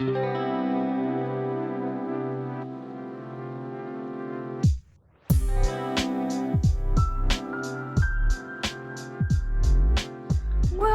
Well,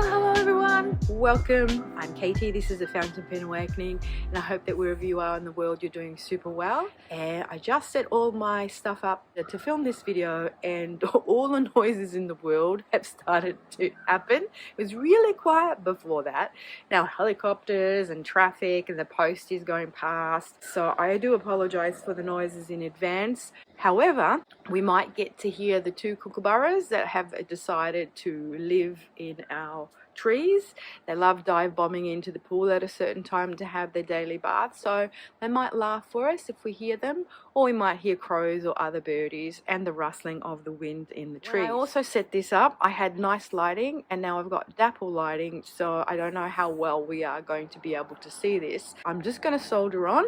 hello everyone, welcome. I'm Katie, this is the Fountain Pen Awakening, and I hope that wherever you are in the world you're doing super well. And I just set all my stuff up to film this video, and all the noises in the world have started to happen. It was really quiet before that. Now helicopters and traffic and the post is going past, so I do apologize for the noises in advance. However, we might get to hear the two kookaburras that have decided to live in our trees. They love dive bombing into the pool at a certain time to have their daily bath, so they might laugh for us if we hear them, or we might hear crows or other birdies and the rustling of the wind in the trees. When I also set this up, I had nice lighting, and now I've got dapple lighting, so I don't know how well we are going to be able to see this. I'm just going to solder on,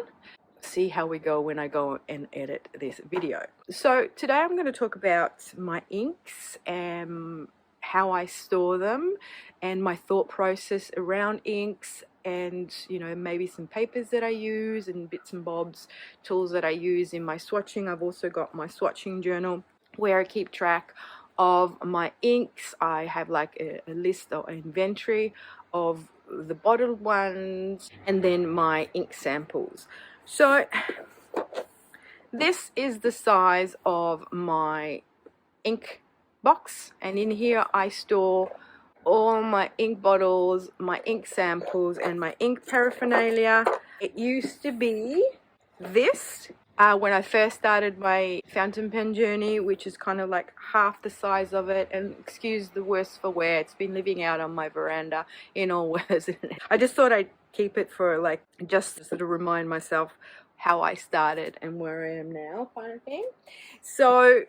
see how we go when I go and edit this video. So today I'm going to talk about my inks and how I store them and my thought process around inks, and maybe some papers that I use and bits and bobs, tools that I use in my swatching. I've also got my swatching journal where I keep track of my inks. I have like a list or inventory of the bottled ones and then my ink samples. So this is the size of my ink box, and in here I store all my ink bottles, my ink samples, and my ink paraphernalia. It used to be this when I first started my fountain pen journey, which is kind of like half the size of it, and excuse the worst for wear, it's been living out on my veranda in all weathers. I just thought I'd keep it for like just to sort of remind myself how I started and where I am now, kind of thing. So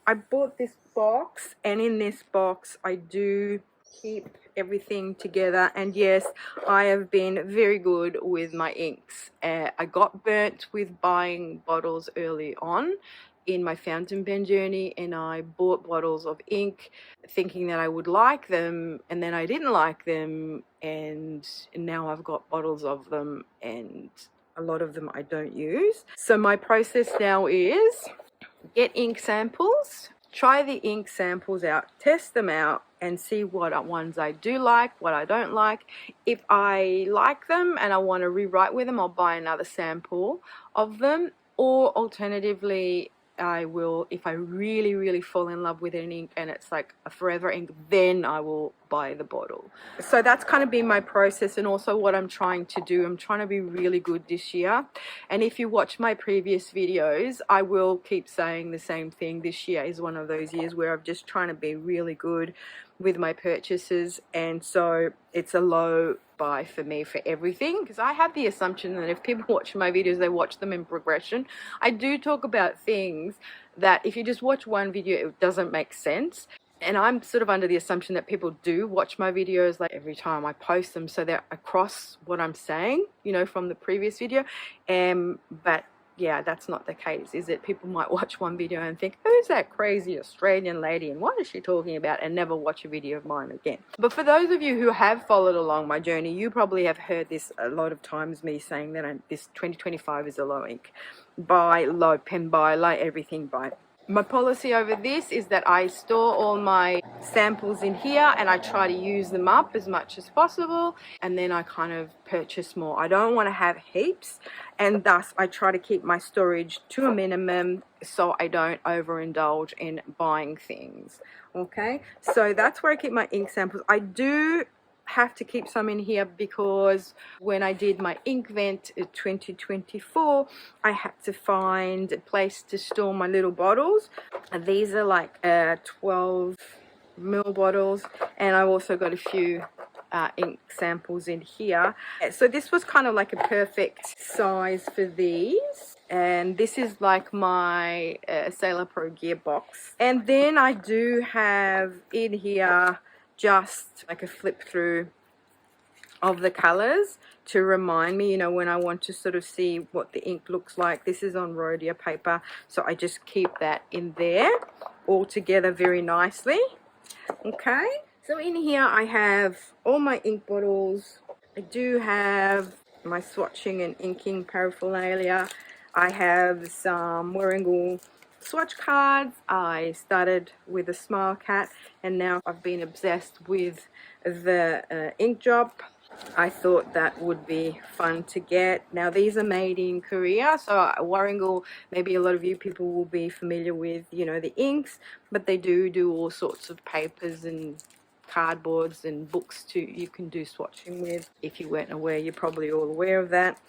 I bought this box, and in this box I do keep everything together. And yes, I have been very good with my inks. I got burnt with buying bottles early on in my fountain pen journey, and I bought bottles of ink thinking that I would like them, and then I didn't like them, and now I've got bottles of them, and a lot of them I don't use. So my process now is get ink samples, try the ink samples out, test them out, and see what ones I do like, what I don't like. If I like them and I want to rewrite with them, I'll buy another sample of them, or alternatively I will, if I really fall in love with an ink and it's like a forever ink, then I will buy the bottle. So that's kind of been my process, and also what I'm trying to do. I'm trying to be really good this year, and if you watch my previous videos, I will keep saying the same thing. This year is one of those years where I'm just trying to be really good with my purchases, and so it's a low buy for me for everything, because I have the assumption that if people watch my videos, they watch them in progression. I do talk about things that if you just watch one video, it doesn't make sense, and I'm sort of under the assumption that people do watch my videos like every time I post them, so they're across what I'm saying, from the previous video. But yeah, that's not the case, is it? People might watch one video and think, who's that crazy Australian lady and what is she talking about, and never watch a video of mine again. But for those of you who have followed along my journey, you probably have heard this a lot of times, me saying that this 2025 is a low ink buy, low pen buy, low everything buy. My policy over this is that I store all my samples in here and I try to use them up as much as possible, and then I kind of purchase more. I don't want to have heaps, and thus I try to keep my storage to a minimum so I don't overindulge in buying things. Okay, so that's where I keep my ink samples. I do have to keep some in here because when I did my ink vent in 2024, I had to find a place to store my little bottles, and these are like 12 ml bottles, and I've also got a few ink samples in here. So this was kind of like a perfect size for these, and this is like my Sailor Pro gear box. And then I do have in here just like a flip through of the colors to remind me, when I want to sort of see what the ink looks like. This is on Rhodia paper, so I just keep that in there all together very nicely. Okay, so in here I have all my ink bottles. I do have my swatching and inking paraphernalia. I have some Warringal swatch cards. I started with a Smile Cat, and now I've been obsessed with the ink drop. I thought that would be fun to get. Now these are made in Korea, so Warringal, maybe a lot of you people will be familiar with, you know, the inks, but they do all sorts of papers and cardboards and books too you can do swatching with. If you weren't aware, you're probably all aware of that.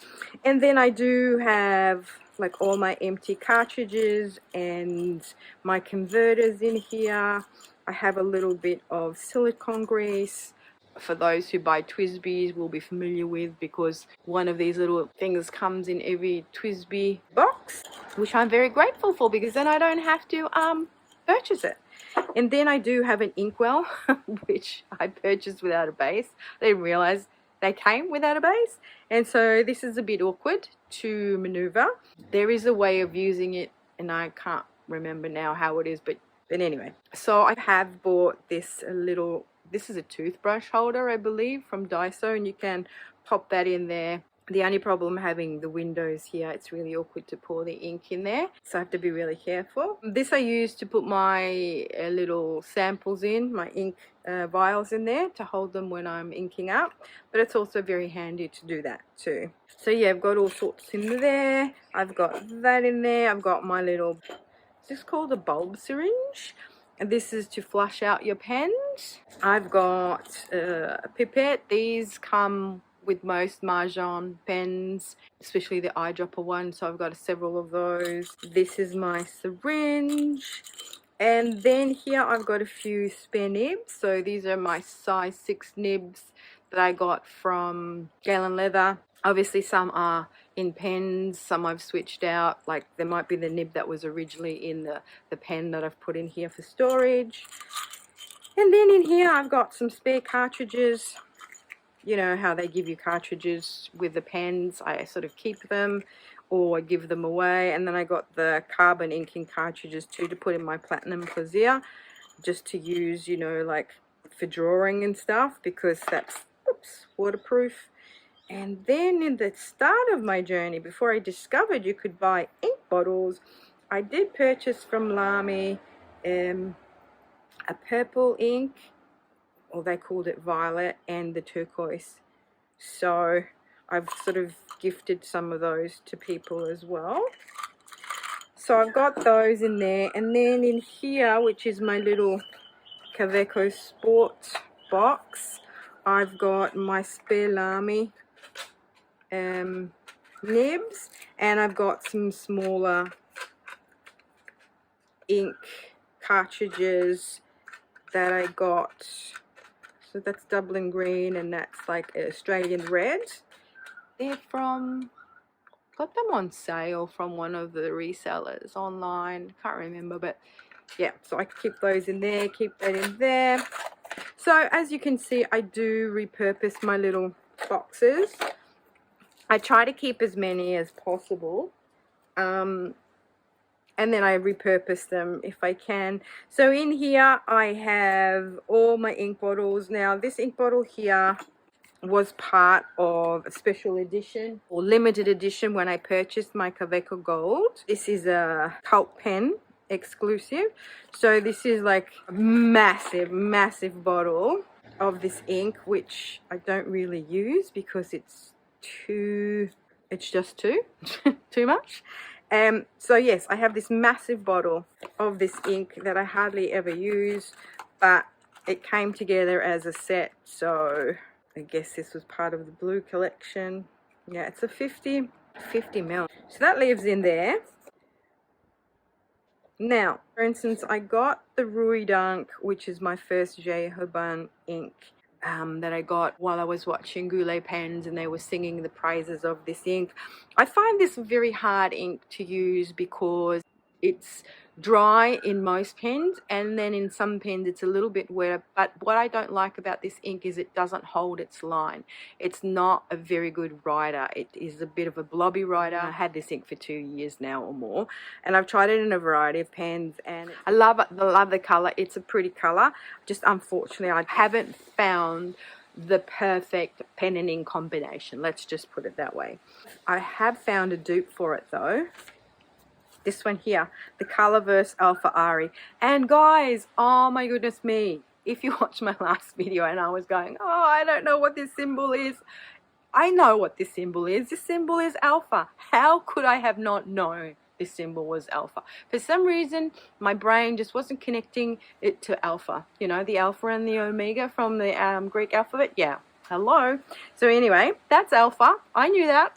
And then I do have like all my empty cartridges and my converters in here. I have a little bit of silicone grease. For those who buy TWSBIs will be familiar with, because one of these little things comes in every TWSBI box, which I'm very grateful for, because then I don't have to purchase it. And then I do have an inkwell, which I purchased without a base. I didn't realize they came without a base, and so this is a bit awkward to maneuver. There is a way of using it, and I can't remember now how it is, but anyway. So I have bought this little, this is a toothbrush holder, I believe, from Daiso, and you can pop that in there. The only problem having the windows here, it's really awkward to pour the ink in there, so I have to be really careful. This I use to put my little samples in, my ink vials in there to hold them when I'm inking up, but it's also very handy to do that too. So yeah, I've got all sorts in there. I've got that in there. I've got my little, is this called a bulb syringe? And this is to flush out your pens. I've got a pipette. These come with most Mahjong pens, especially the eyedropper one, so I've got several of those. This is my syringe, and then here I've got a few spare nibs. So these are my size 6 nibs that I got from Galen Leather. Obviously some are in pens, some I've switched out, like there might be the nib that was originally in the pen that I've put in here for storage. And then in here I've got some spare cartridges. You know how they give you cartridges with the pens. I sort of keep them or give them away. And then I got the carbon inking cartridges too to put in my Platinum Classier, just to use, you know, like for drawing and stuff, because that's, oops, waterproof. And then in the start of my journey, before I discovered you could buy ink bottles, I did purchase from Lamy a purple ink, or they called it violet, and the turquoise. So I've sort of gifted some of those to people as well. So I've got those in there, and then in here, which is my little Kaweco Sport box, I've got my spare Lamy nibs, and I've got some smaller ink cartridges that I got. So that's Dublin Green, and that's like Australian Red. They're from, got them on sale from one of the resellers online, can't remember, but yeah, so I keep those in there, keep that in there. So as you can see, I do repurpose my little boxes. I try to keep as many as possible, and then I repurpose them if I can. So in here I have all my ink bottles. Now this ink bottle here was part of a special edition or limited edition when I purchased my Kaweco Gold. This is a Cult Pen exclusive. So this is like a massive bottle of this ink, which I don't really use because it's just too much. So yes, I have this massive bottle of this ink that I hardly ever use, but it came together as a set, so I guess this was part of the blue collection. Yeah, it's a 50 ml. So that leaves in there. Now, for instance, I got the Rui Dunk, which is my first J. Herbin ink, that I got while I was watching Goulet Pens, and they were singing the praises of this ink. I find this very hard ink to use because it's dry in most pens, and then in some pens it's a little bit wetter. But what I don't like about this ink is it doesn't hold its line. It's not a very good writer. It is a bit of a blobby writer. I had this ink for 2 years now or more, and I've tried it in a variety of pens, and I love the color. It's a pretty color. Just unfortunately I haven't found the perfect pen and ink combination. Let's just put it that way. I have found a dupe for it though. This one here, the Colorverse Alpha Ari. And guys, oh my goodness me, if you watched my last video and I was going, oh, I don't know what this symbol is. I know what this symbol is. This symbol is alpha. How could I have not known this symbol was alpha? For some reason, my brain just wasn't connecting it to alpha. You know, the alpha and the omega from the Greek alphabet. Yeah, hello. So anyway, that's alpha. I knew that.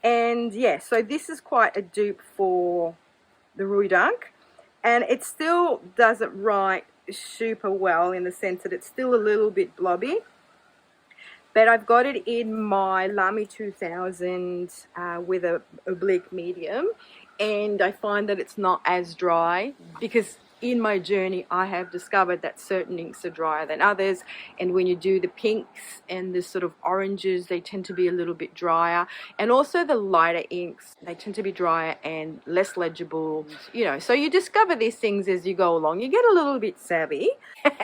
And yeah, so this is quite a dupe for the Rui Dunk. And it still does it right super well in the sense that it's still a little bit blobby. But I've got it in my Lamy 2000 with a oblique medium, and I find that it's not as dry, because in my journey I have discovered that certain inks are drier than others, and when you do the pinks and the sort of oranges, they tend to be a little bit drier, and also the lighter inks, they tend to be drier and less legible, you know. So you discover these things as you go along. You get a little bit savvy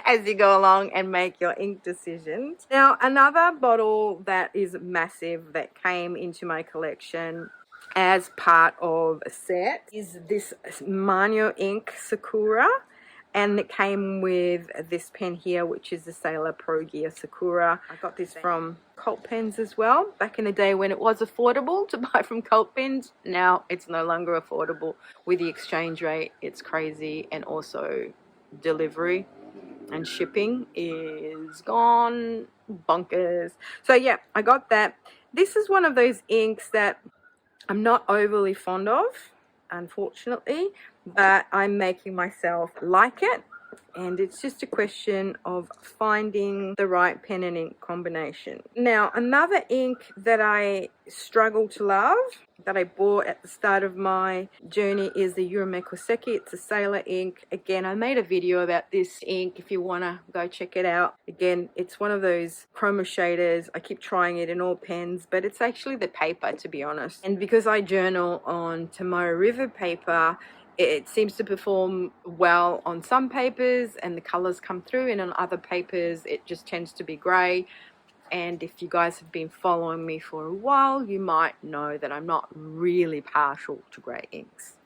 as you go along and make your ink decisions. Now, another bottle that is massive that came into my collection as part of a set is this Manyo ink Sakura, and it came with this pen here, which is the Sailor Pro Gear Sakura. I got this from Cult Pens as well back in the day when it was affordable to buy from Cult Pens. Now it's no longer affordable with the exchange rate. It's crazy, and also delivery and shipping is gone bonkers. So yeah, I got that. This is one of those inks that I'm not overly fond of, unfortunately, but I'm making myself like it, and it's just a question of finding the right pen and ink combination. Now, another ink that I struggle to love, that I bought at the start of my journey, is the Uramekoseki. It's a Sailor ink. Again, I made a video about this ink if you want to go check it out. Again, it's one of those chroma shaders. I keep trying it in all pens, but it's actually the paper, to be honest. And because I journal on Tomoe River paper, it seems to perform well on some papers and the colors come through, and on other papers it just tends to be grey. And if you guys have been following me for a while, you might know that I'm not really partial to grey inks.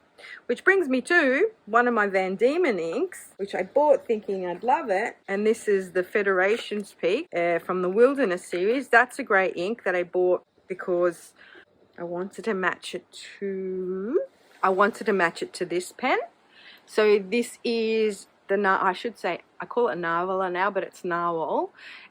Which brings me to one of my Van Diemen inks, which I bought thinking I'd love it. And this is the Federation's Peak from the Wilderness series. That's a grey ink that I bought because I wanted to match it to this pen. So this is I should say, I call it Narwhal now, but it's Narwhal.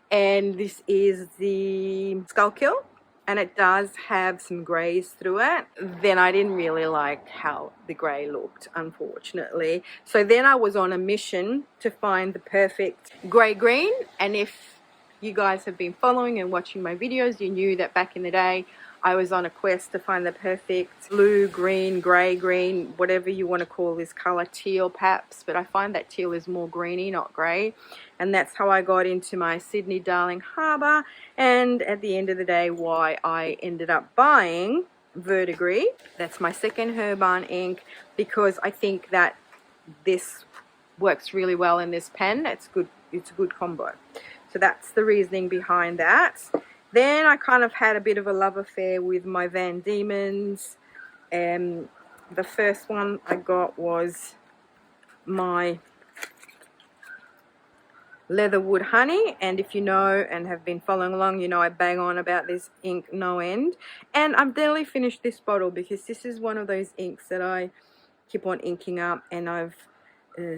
And this is the Skullkill, and it does have some greys through it. Then I didn't really like how the grey looked, unfortunately. So then I was on a mission to find the perfect grey green. And if you guys have been following and watching my videos, you knew that back in the day I was on a quest to find the perfect blue, green, grey green, whatever you want to call this color, teal perhaps, but I find that teal is more greeny, not grey. And that's how I got into my Sydney Darling Harbour, and at the end of the day why I ended up buying Verdigris. That's my second Herbine ink, because I think that this works really well in this pen. It's good, it's a good combo. So that's the reasoning behind that. Then I kind of had a bit of a love affair with my Van Diemen's. The first one I got was my Leatherwood Honey, and if you know and have been following along, you know I bang on about this ink no end. And I've nearly finished this bottle because this is one of those inks that I keep on inking up, and I've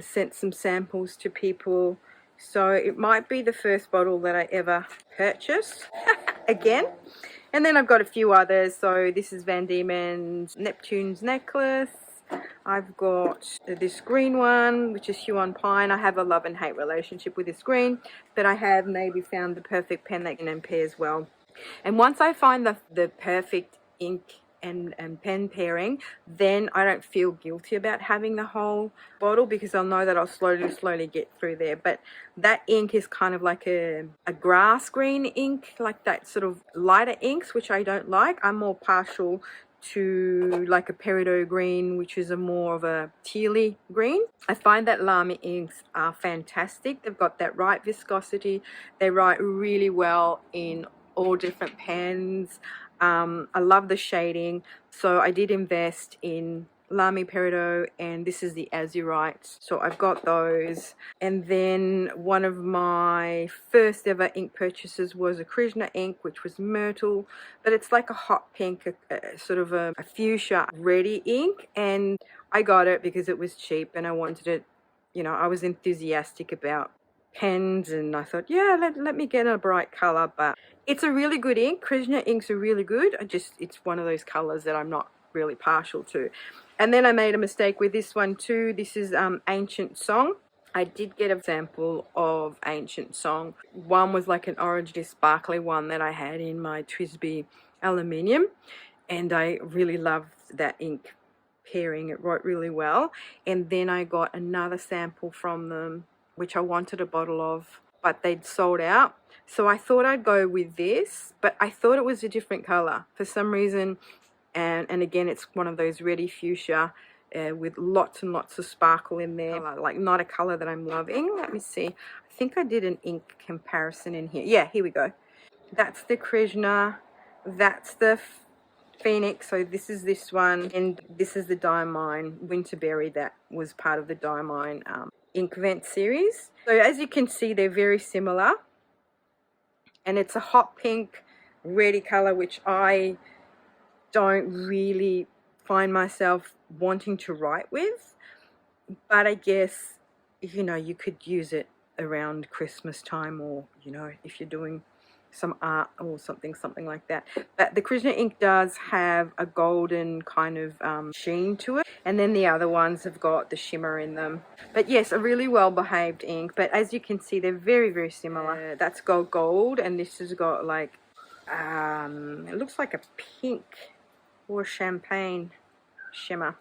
sent some samples to people. So it might be the first bottle that I ever purchased again. And then I've got a few others. So this is Van Diemen's Neptune's Necklace. I've got this green one, which is Huon Pine. I have a love and hate relationship with this green, but I have maybe found the perfect pen that can pairs well. And once I find the perfect ink and pen pairing, then I don't feel guilty about having the whole bottle, because I'll know that I'll slowly get through there. But that ink is kind of like a grass green ink, like that sort of lighter inks, which I don't like. I'm more partial to like a peridot green, which is a more of a tealy green. I find that Lamy inks are fantastic. They've got that right viscosity. They write really well in all different pens. I love the shading, so I did invest in Lamy Peridot, and this is the Azurite, so I've got those. And then one of my first ever ink purchases was a Krishna ink, which was Myrtle, but it's like a hot pink, sort of a fuchsia ready ink, and I got it because it was cheap and I wanted it, you know, I was enthusiastic about pens, and I thought, yeah, let me get a bright color. But it's a really good ink. Krishna inks are really good. It's one of those colors that I'm not really partial to. And then I made a mistake with this one too. This is Ancient Song. I did get a sample of Ancient Song. One was like an orangey sparkly one that I had in my Twisby aluminium, and I really loved that ink pairing. It wrote really well. And then I got another sample from them, which I wanted a bottle of, but they'd sold out. So I thought I'd go with this, but I thought it was a different color for some reason. And again, it's one of those reddy fuchsia with lots and lots of sparkle in there, like not a color that I'm loving. Let me see. I think I did an ink comparison in here. Yeah, here we go. That's the Krishna. That's the Phoenix. So this is this one, and this is the Diamine Winterberry that was part of the Diamine ink vent series. So as you can see, they're very similar, and it's a hot pink reddy color, which I don't really find myself wanting to write with, but I guess, you know, you could use it around Christmas time, or, you know, if you're doing some art or something like that. But the Krishna ink does have a golden kind of sheen to it, and then the other ones have got the shimmer in them. But yes, a really well behaved ink. But as you can see, they're very similar. That's got gold, and this has got like it looks like a pink or champagne shimmer.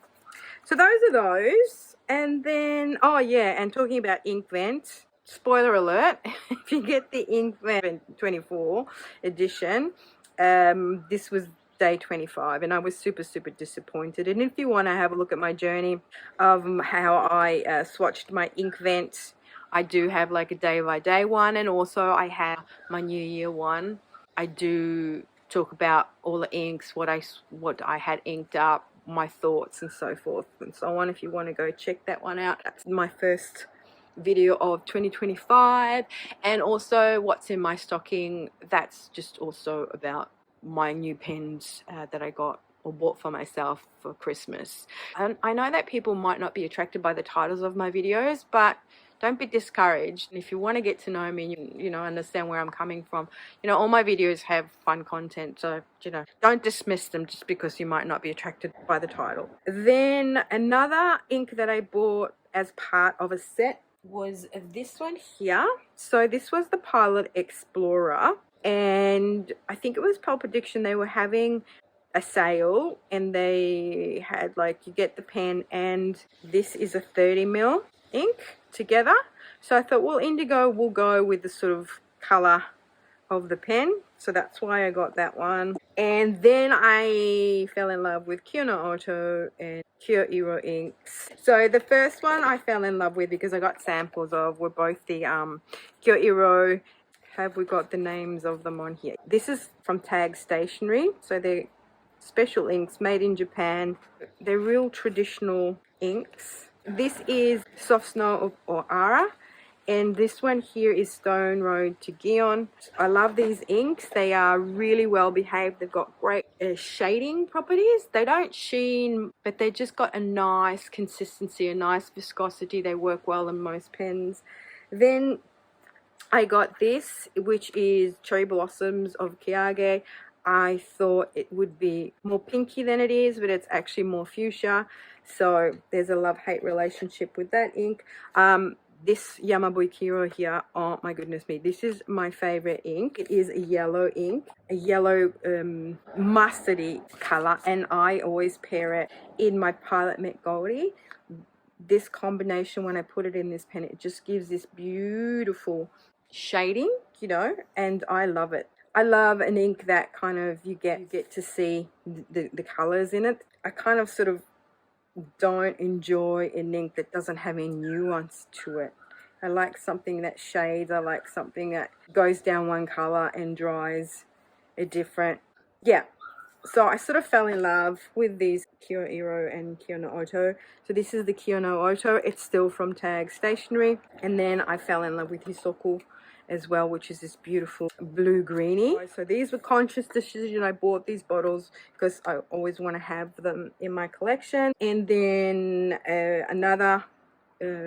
So those are those. And then, oh yeah, and talking about ink vent, spoiler alert, if you get the ink vent 24 edition, this was day 25, and I was super disappointed. And if you want to have a look at my journey of how I swatched my ink vent, I do have like a day by day one, and also I have my New Year one. I do talk about all the inks, what I had inked up, my thoughts and so forth and so on. If you want to go check that one out, that's my first video of 2025. And also what's in my stocking, that's just also about my new pens that I got or bought for myself for Christmas. And I know that people might not be attracted by the titles of my videos, but don't be discouraged. If you want to get to know me and you know, understand where I'm coming from, you know, all my videos have fun content, so, you know, don't dismiss them just because you might not be attracted by the title. Then another ink that I bought as part of a set was this one here. So this was the Pilot Explorer, and I think it was Pulp Addiction. They were having a sale, and they had like, you get the pen and this is a 30ml ink together. So I thought, well, indigo will go with the sort of color of the pen, so that's why I got that one. And then I fell in love with Kyono Auto and Kyo Iro inks. So the first one I fell in love with because I got samples of were both the Kyo Iro. Have we got the names of them on here? This is from Tag Stationery, so they're special inks made in Japan. They're real traditional inks. This is Soft Snow of Ara, and this one here is Stone Road to Gion. I love these inks. They are really well behaved. They've got great shading properties. They don't sheen, but they just got a nice consistency, a nice viscosity. They work well in most pens. Then I got this, which is Cherry Blossoms of Kiyage. I thought it would be more pinky than it is, but it's actually more fuchsia. So there's a love-hate relationship with that ink. This Yamabui Kiro here, oh my goodness me, this is my favorite ink. It is a yellow ink, a yellow mustardy color, and I always pair it in my Pilot Met Goldie. This combination, when I put it in this pen, it just gives this beautiful shading, you know, and I love it. I love an ink that kind of you get to see the colors in it. I kind of sort of don't enjoy an ink that doesn't have any nuance to it. I like something that shades. I like something that goes down one color and dries a different. Yeah, so I sort of fell in love with these Kyo Iro and Kyo no Oto. So this is the Kyo no Oto. It's still from Tag Stationery. And then I fell in love with Hisoku as well, which is this beautiful blue greeny. So these were conscious decision. I bought these bottles because I always want to have them in my collection. And then another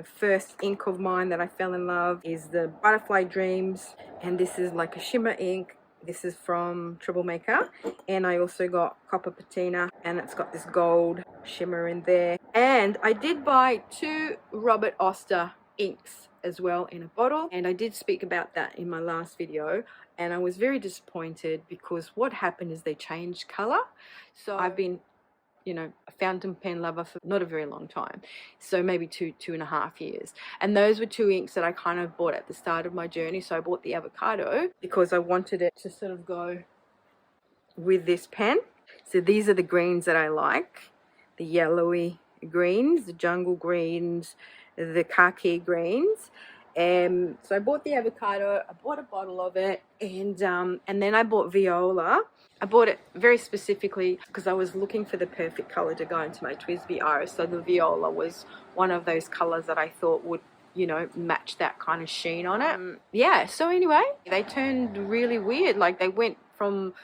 first ink of mine that I fell in love is the Butterfly Dreams, and this is like a shimmer ink. This is from Troublemaker, and I also got Copper Patina, and it's got this gold shimmer in there. And I did buy 2 Robert Oster inks as well in a bottle, and I did speak about that in my last video, and I was very disappointed because what happened is they changed color. So I've been, you know, a fountain pen lover for not a very long time, so maybe 2.5 years, and those were 2 inks that I kind of bought at the start of my journey. So I bought the Avocado because I wanted it to sort of go with this pen. So these are the greens that I like, the yellowy greens, the jungle greens, the khaki greens. So I bought the Avocado, I bought a bottle of it, and then I bought Viola. I bought it very specifically because I was looking for the perfect color to go into my TWSBI Iris. So the Viola was one of those colors that I thought would, you know, match that kind of sheen on it. Yeah, so anyway, they turned really weird. Like they went from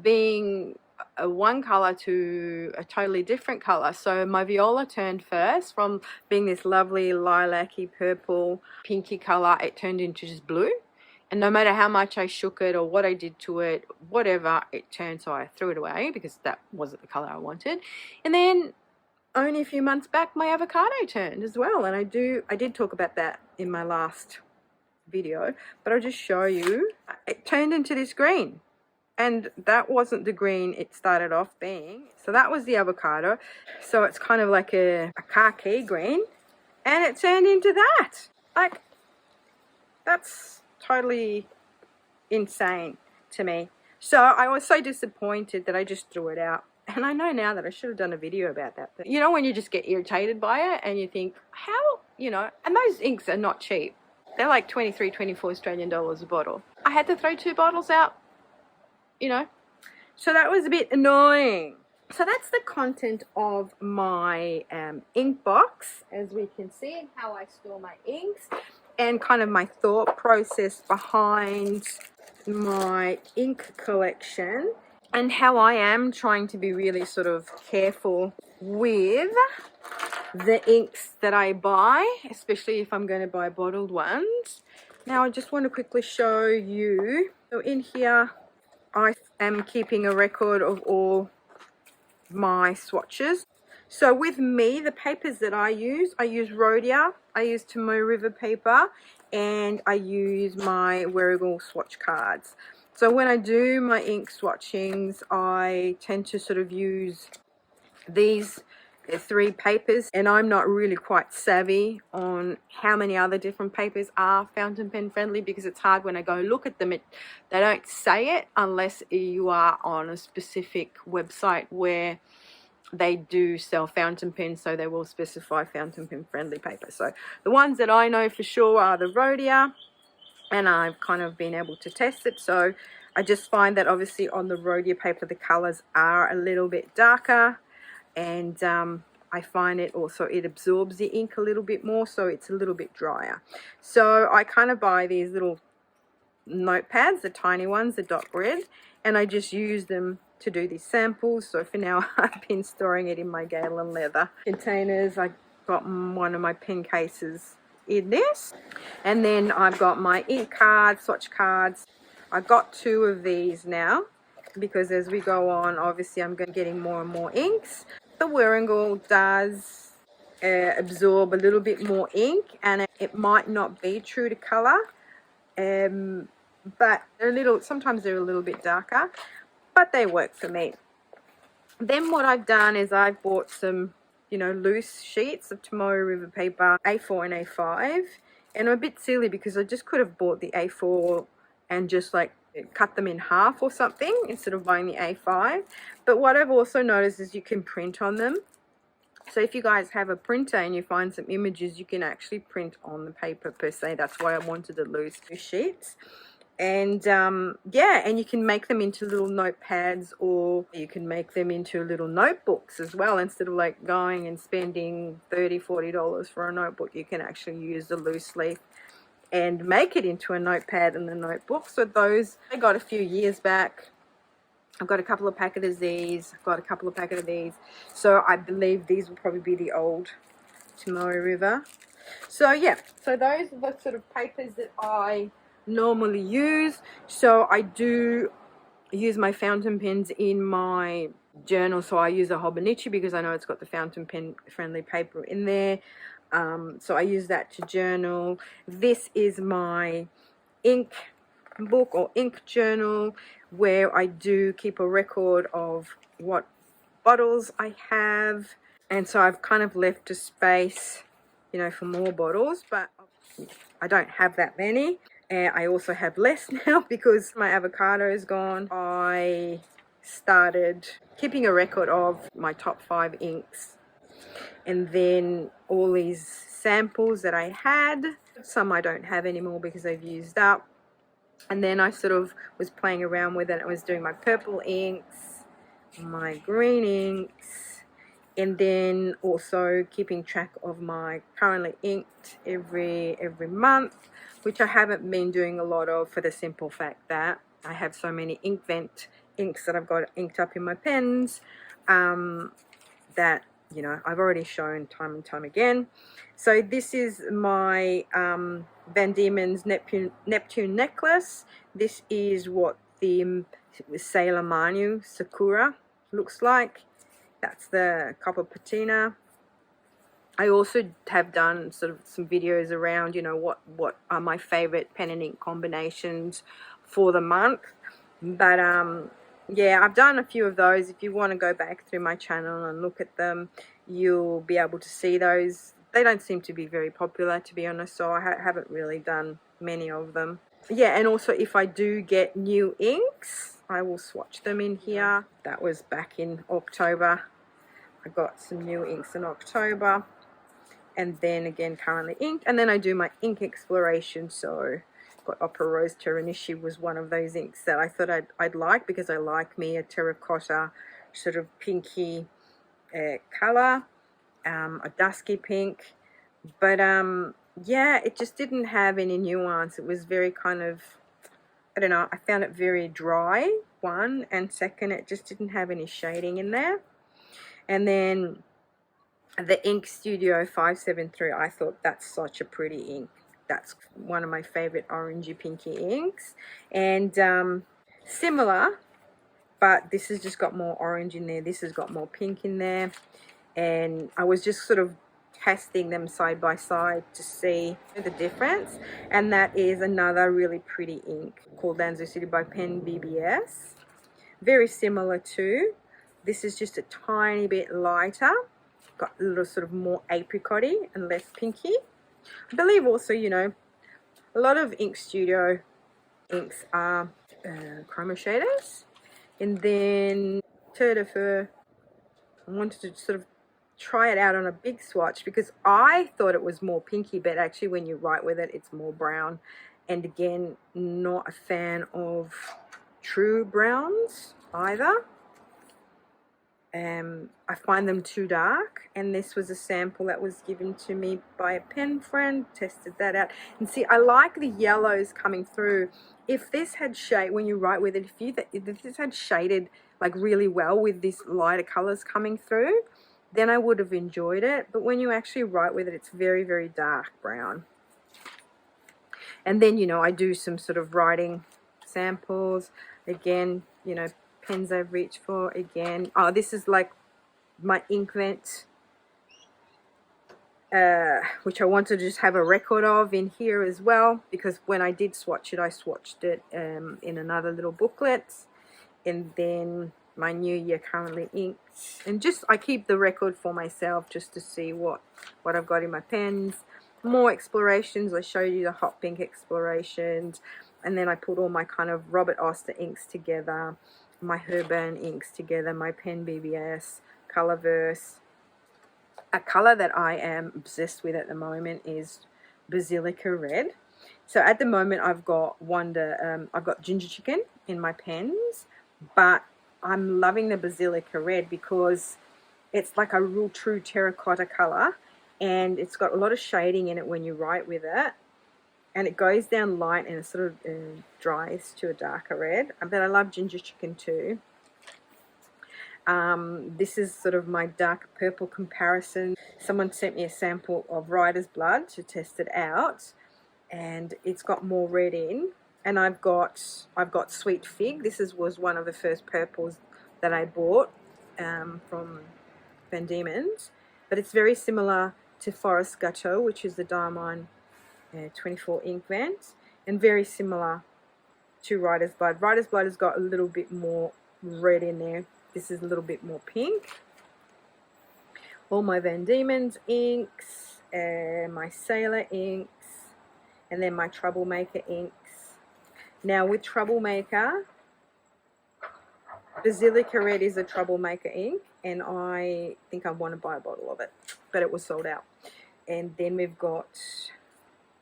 being a one color to a totally different color. So my Viola turned first from being this lovely lilac-y purple pinky color. It turned into just blue. And no matter how much I shook it or what I did to it, whatever, it turned, so I threw it away because that wasn't the color I wanted. And then only a few months back, my Avocado turned as well. And I did talk about that in my last video, but I'll just show you. It turned into this green. And that wasn't the green it started off being. So that was the Avocado. So it's kind of like a khaki green. And it turned into that. Like, that's totally insane to me. So I was so disappointed that I just threw it out. And I know now that I should have done a video about that. But you know when you just get irritated by it and you think, how, you know, and those inks are not cheap. They're like 23, 24 Australian dollars a bottle. I had to throw 2 bottles out, you know. So that was a bit annoying. So that's the content of my ink box, as we can see, and how I store my inks, and kind of my thought process behind my ink collection, and how I am trying to be really sort of careful with the inks that I buy, especially if I'm going to buy bottled ones. Now I just want to quickly show you. So in here I am keeping a record of all my swatches. So with me, the papers that I use Rhodia, I use Tomoe River paper, and I use my Warrigal swatch cards. So when I do my ink swatchings, I tend to sort of use these 3 papers, and I'm not really quite savvy on how many other different papers are fountain pen friendly, because it's hard when I go look at them. They don't say it unless you are on a specific website where they do sell fountain pens, so they will specify fountain pen friendly paper. So the ones that I know for sure are the Rhodia, and I've kind of been able to test it. So I just find that obviously on the Rhodia paper the colors are a little bit darker, and I find it also, it absorbs the ink a little bit more, so it's a little bit drier. So I kind of buy these little notepads, the tiny ones, the dot grid, and I just use them to do these samples. So for now I've been storing it in my Galen leather containers. I got one of my pen cases in this, and then I've got my ink cards, swatch cards. I got 2 of these now because as we go on, obviously I'm getting more and more inks. The Warrigal does absorb a little bit more ink, and it might not be true to color, but sometimes they're a little bit darker, but they work for me. Then what I've done is I've bought some, you know, loose sheets of Tomoe River paper, A4 and A5, and I'm a bit silly because I just could have bought the A4 and just like cut them in half or something instead of buying the A5. But what I've also noticed is you can print on them. So if you guys have a printer and you find some images, you can actually print on the paper per se. That's why I wanted the loose sheets. And yeah, and you can make them into little notepads, or you can make them into little notebooks as well. Instead of like going and spending $30–40 for a notebook, you can actually use the loose leaf and make it into a notepad and a notebook. So those I got a few years back. I've got a couple of packets of these. I've got a couple of packets of these. So I believe these will probably be the old Tomorrow River. So yeah, so those are the sort of papers that I normally use. So I do use my fountain pens in my journal. So I use a Hobonichi because I know it's got the fountain pen friendly paper in there. So I use that to journal. This is my ink book or ink journal, where I do keep a record of what bottles I have, and so I've kind of left a space, you know, for more bottles, but I don't have that many. And I also have less now because my avocado is gone. I started keeping a record of my top 5 inks, and then all these samples that I had. Some I don't have anymore because they've used up. And then I sort of was playing around with it. I was doing my purple inks, my green inks, and then also keeping track of my currently inked every month, which I haven't been doing a lot of, for the simple fact that I have so many Inkvent inks that I've got inked up in my pens that, you know, I've already shown time and time again. So this is my Van Diemen's Neptune necklace. This is what the Sailor Manu Sakura looks like. That's the copper patina. I also have done sort of some videos around, you know, what are my favorite pen and ink combinations for the month. But yeah, I've done a few of those. If you want to go back through my channel and look at them, you'll be able to see those. They don't seem to be very popular, to be honest, so I haven't really done many of them. Yeah, and also if I do get new inks, I will swatch them in here. That was back in October. I got some new inks in October, and then again currently inked, and then I do my ink exploration. So got Opera Rose Teranishi was one of those inks that I thought I'd like, because I like me a terracotta sort of pinky color, a dusky pink. But yeah, it just didn't have any nuance. It was very kind of, I don't know, I found it very dry, one, and second, it just didn't have any shading in there. And then the Ink Studio 573, I thought that's such a pretty ink. That's one of my favorite orangey pinky inks. And similar, but this has just got more orange in there. This has got more pink in there. And I was just sort of testing them side by side to see the difference. And that is another really pretty ink called Danzo City by Pen BBS. Very similar to. This is just a tiny bit lighter. Got a little sort of more apricot-y and less pinky. I believe also, you know, a lot of Ink Studio inks are chroma shaders. And then Tour de Fur, I wanted to sort of try it out on a big swatch because I thought it was more pinky, but actually when you write with it, it's more brown. And again, not a fan of true browns either. I find them too dark, and this was a sample that was given to me by a pen friend. Tested that out, and see, I like the yellows coming through. If this had shade, when you write with it, if this had shaded like really well with this lighter colors coming through, then I would have enjoyed it. But when you actually write with it, it's very, very dark brown. And then, you know, I do some sort of writing samples again, you know, pens I've reached for again. Oh, this is like my Inkvent, which I want to just have a record of in here as well, because when I did swatch it, I swatched it in another little booklet. And then my New Year currently inked, and just I keep the record for myself just to see what I've got in my pens. More explorations. I showed you the hot pink explorations. And then I put all my kind of Robert Oster inks together, my Herbern inks together, my Pen BBS, Colorverse. A color that I am obsessed with at the moment is Basilica Red. So at the moment I've got I've got Ginger Chicken in my pens, but I'm loving the Basilica Red because it's like a real true terracotta color, and it's got a lot of shading in it when you write with it, and it goes down light and it sort of dries to a darker red. But I love Ginger Chicken too. This is sort of my dark purple comparison. Someone sent me a sample of Writer's Blood to test it out, and it's got more red in. And I've got Sweet Fig. This was one of the first purples that I bought from Van Diemen's, but it's very similar to Forest Gâteau, which is the Diamond 24 ink vent, and very similar to Writer's Blood. Writer's Blood has got a little bit more red in there. This is a little bit more pink. All my Van Diemen's inks, my Sailor inks, and then my Troublemaker inks. Now with Troublemaker, Basilica Red is a Troublemaker ink, and I think I want to buy a bottle of it, but it was sold out. And then we've got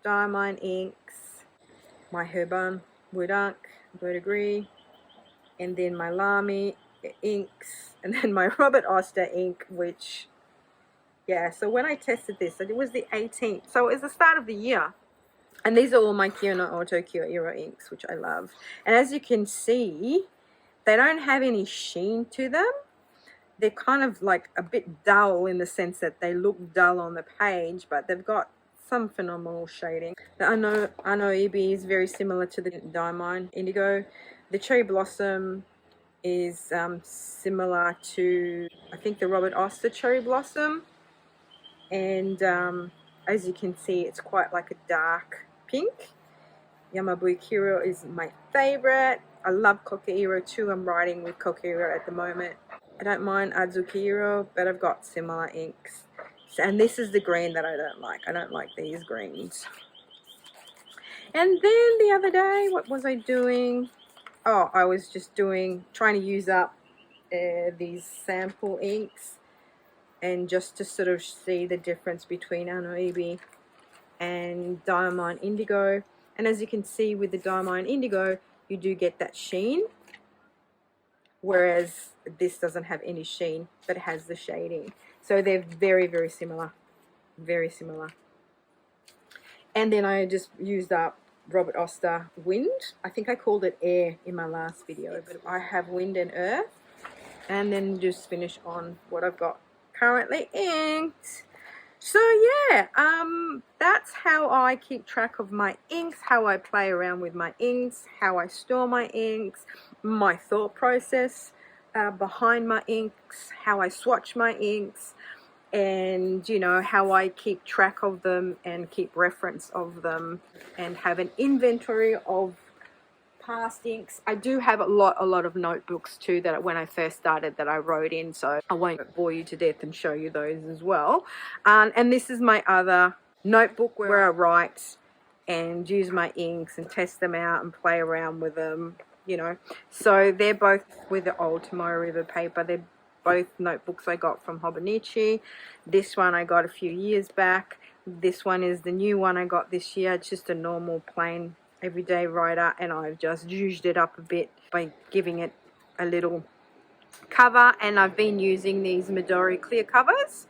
Diamond inks, my Herbern Wood Ink, Verdigris, and then my Lamy inks, and then my Robert Oster ink, which, yeah, so when I tested this, it was the 18th, so it was the start of the year. And these are all my Kyono Auto Cure Aero inks, which I love. And as you can see, they don't have any sheen to them. They're kind of like a bit dull in the sense that they look dull on the page, but they've got some phenomenal shading. The Anoibi is very similar to the Diamond Indigo. The Cherry Blossom is similar to, I think, the Robert Oster Cherry Blossom. And as you can see, it's quite like a dark pink. Yamabui Kiro is my favorite. I love Kokeiro too. I'm writing with Kokeiro at the moment. I don't mind Adzukiro, but I've got similar inks. And this is the green that I don't like. I don't like these greens. And then the other day, what was I doing? Oh, I was just trying to use up these sample inks, and just to sort of see the difference between Anoibi and Diamond Indigo. And as you can see with the Diamond Indigo, you do get that sheen, whereas this doesn't have any sheen, but it has the shading. So they're very, very similar. Very similar. And then I just used up Robert Oster Wind. I think I called it Air in my last video, but I have Wind and Earth. And then just finish on what I've got currently inked. So yeah, that's how I keep track of my inks, how I play around with my inks, how I store my inks, my thought process behind my inks, how I swatch my inks, and you know, how I keep track of them and keep reference of them and have an inventory of past inks. I do have a lot of notebooks too that when I first started that I wrote in, so I won't bore you to death and show you those as well. And this is my other notebook where I write and use my inks and test them out and play around with them, you know. So they're both with the old Tomoe River paper. They're both notebooks I got from Hobonichi. This one I got a few years back. This one is the new one I got this year. It's just a normal plain everyday writer, and I've just zhuzhed it up a bit by giving it a little cover. And I've been using these Midori clear covers.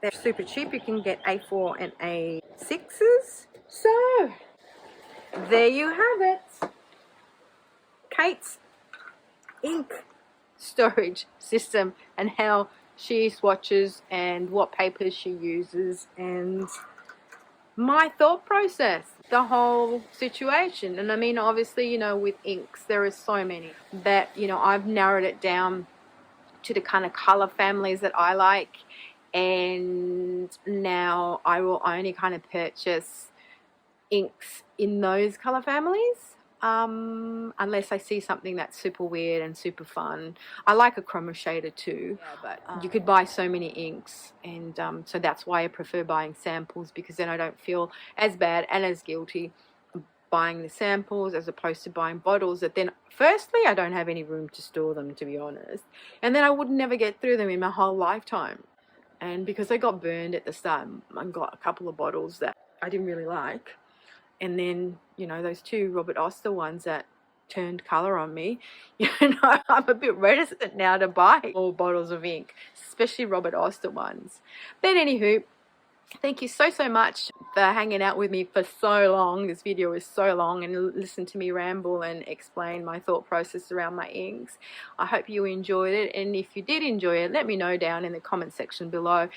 They're super cheap. You can get A4 and A6s. So there you have it, Kate's ink storage system, and how she swatches and what papers she uses, and my thought process, the whole situation. And I mean, obviously, you know, with inks there is so many that, you know, I've narrowed it down to the kind of color families that I like, and now I will only kind of purchase inks in those color families, unless I see something that's super weird and super fun. I like a chroma shader too, yeah, but you could buy so many inks, and so that's why I prefer buying samples, because then I don't feel as bad and as guilty buying the samples as opposed to buying bottles that then, firstly, I don't have any room to store them, to be honest, and then I would never get through them in my whole lifetime. And because they got burned at the start, I got a couple of bottles that I didn't really like, and then, you know, those 2 Robert Oster ones that turned colour on me, you know, I'm a bit reticent now to buy more bottles of ink, especially Robert Oster ones. But anywho, thank you so much for hanging out with me for so long. This video is so long, and listen to me ramble and explain my thought process around my inks. I hope you enjoyed it, and if you did enjoy it, let me know down in the comment section below.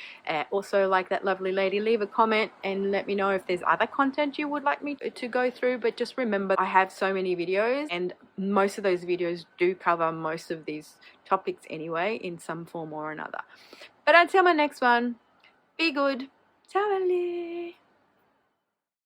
Also, like that lovely lady, leave a comment and let me know if there's other content you would like me to go through. But just remember, I have so many videos, and most of those videos do cover most of these topics anyway, in some form or another. But until my next one, be good. Ciao,